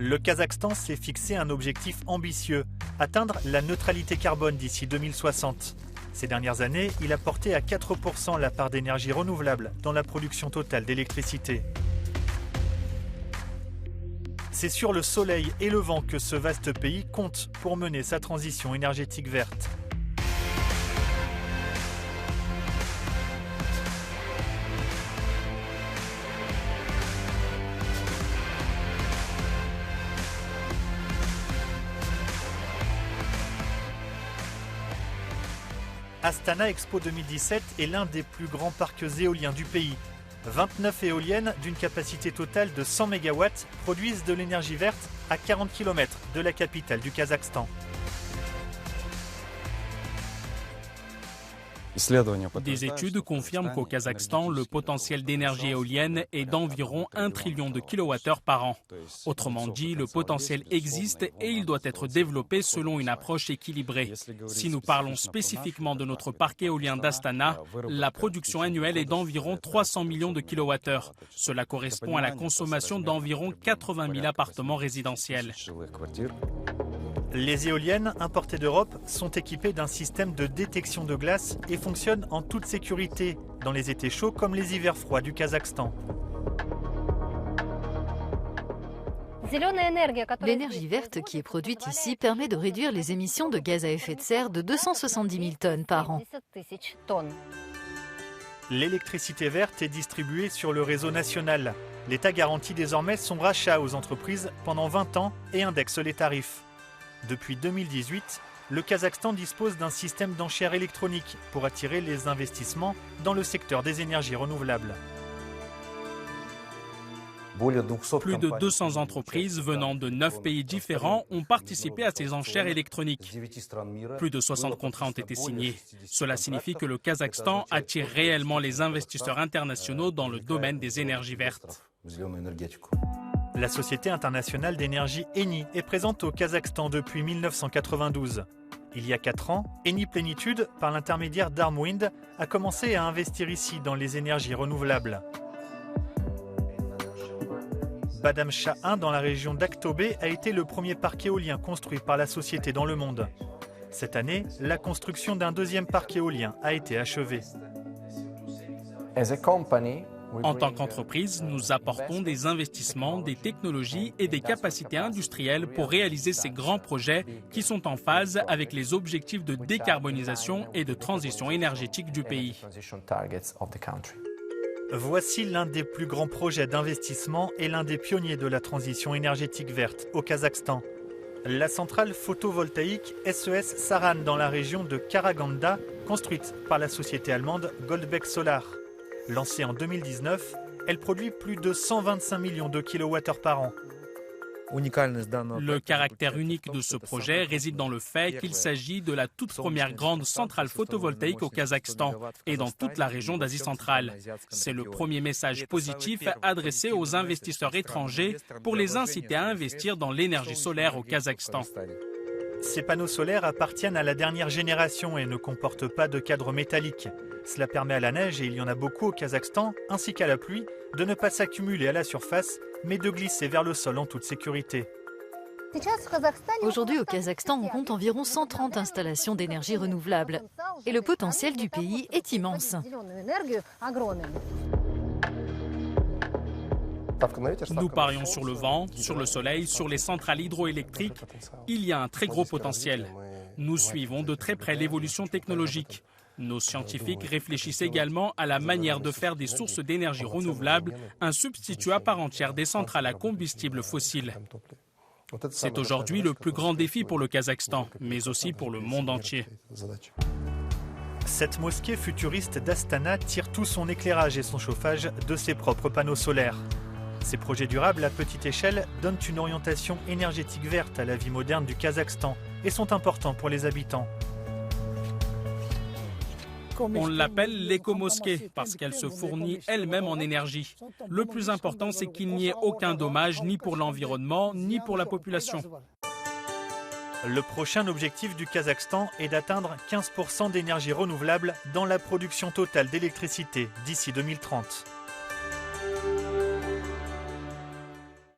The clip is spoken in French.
Le Kazakhstan s'est fixé un objectif ambitieux, atteindre la neutralité carbone d'ici 2060. Ces dernières années, il a porté à 4% la part d'énergie renouvelable dans la production totale d'électricité. C'est sur le soleil et le vent que ce vaste pays compte pour mener sa transition énergétique verte. Astana Expo 2017 est l'un des plus grands parcs éoliens du pays. 29 éoliennes d'une capacité totale de 100 MW produisent de l'énergie verte à 40 km de la capitale du Kazakhstan. Des études confirment qu'au Kazakhstan, le potentiel d'énergie éolienne est d'environ 1 trillion de kilowattheures par an. Autrement dit, le potentiel existe et il doit être développé selon une approche équilibrée. Si nous parlons spécifiquement de notre parc éolien d'Astana, la production annuelle est d'environ 300 millions de kilowattheures. Cela correspond à la consommation d'environ 80 000 appartements résidentiels. Les éoliennes importées d'Europe sont équipées d'un système de détection de glace et fonctionnent en toute sécurité dans les étés chauds comme les hivers froids du Kazakhstan. L'énergie verte qui est produite ici permet de réduire les émissions de gaz à effet de serre de 270 000 tonnes par an. L'électricité verte est distribuée sur le réseau national. L'État garantit désormais son rachat aux entreprises pendant 20 ans et indexe les tarifs. Depuis 2018, le Kazakhstan dispose d'un système d'enchères électronique pour attirer les investissements dans le secteur des énergies renouvelables. Plus de 200 entreprises venant de 9 pays différents ont participé à ces enchères électroniques. Plus de 60 contrats ont été signés. Cela signifie que le Kazakhstan attire réellement les investisseurs internationaux dans le domaine des énergies vertes. La Société internationale d'énergie Eni est présente au Kazakhstan depuis 1992. Il y a 4 ans, Eni Plénitude, par l'intermédiaire d'Armwind, a commencé à investir ici dans les énergies renouvelables. Badamsha 1 dans la région d'Aktobé a été le premier parc éolien construit par la société dans le monde. Cette année, la construction d'un deuxième parc éolien a été achevée. En tant qu'entreprise, nous apportons des investissements, des technologies et des capacités industrielles pour réaliser ces grands projets qui sont en phase avec les objectifs de décarbonisation et de transition énergétique du pays. Voici l'un des plus grands projets d'investissement et l'un des pionniers de la transition énergétique verte au Kazakhstan. La centrale photovoltaïque SES Saran dans la région de Karaganda, construite par la société allemande Goldbeck Solar. Lancée en 2019, elle produit plus de 125 millions de kilowattheures par an. Le caractère unique de ce projet réside dans le fait qu'il s'agit de la toute première grande centrale photovoltaïque au Kazakhstan et dans toute la région d'Asie centrale. C'est le premier message positif adressé aux investisseurs étrangers pour les inciter à investir dans l'énergie solaire au Kazakhstan. Ces panneaux solaires appartiennent à la dernière génération et ne comportent pas de cadre métallique. Cela permet à la neige, et il y en a beaucoup au Kazakhstan, ainsi qu'à la pluie, de ne pas s'accumuler à la surface, mais de glisser vers le sol en toute sécurité. Aujourd'hui, au Kazakhstan, on compte environ 130 installations d'énergie renouvelable. Et le potentiel du pays est immense. Nous parions sur le vent, sur le soleil, sur les centrales hydroélectriques. Il y a un très gros potentiel. Nous suivons de très près l'évolution technologique. Nos scientifiques réfléchissent également à la manière de faire des sources d'énergie renouvelables un substitut à part entière des centrales à combustible fossile. C'est aujourd'hui le plus grand défi pour le Kazakhstan, mais aussi pour le monde entier. Cette mosquée futuriste d'Astana tire tout son éclairage et son chauffage de ses propres panneaux solaires. Ces projets durables à petite échelle donnent une orientation énergétique verte à la vie moderne du Kazakhstan et sont importants pour les habitants. On l'appelle l'éco-mosquée parce qu'elle se fournit elle-même en énergie. Le plus important, c'est qu'il n'y ait aucun dommage ni pour l'environnement ni pour la population. Le prochain objectif du Kazakhstan est d'atteindre 15% d'énergie renouvelable dans la production totale d'électricité d'ici 2030.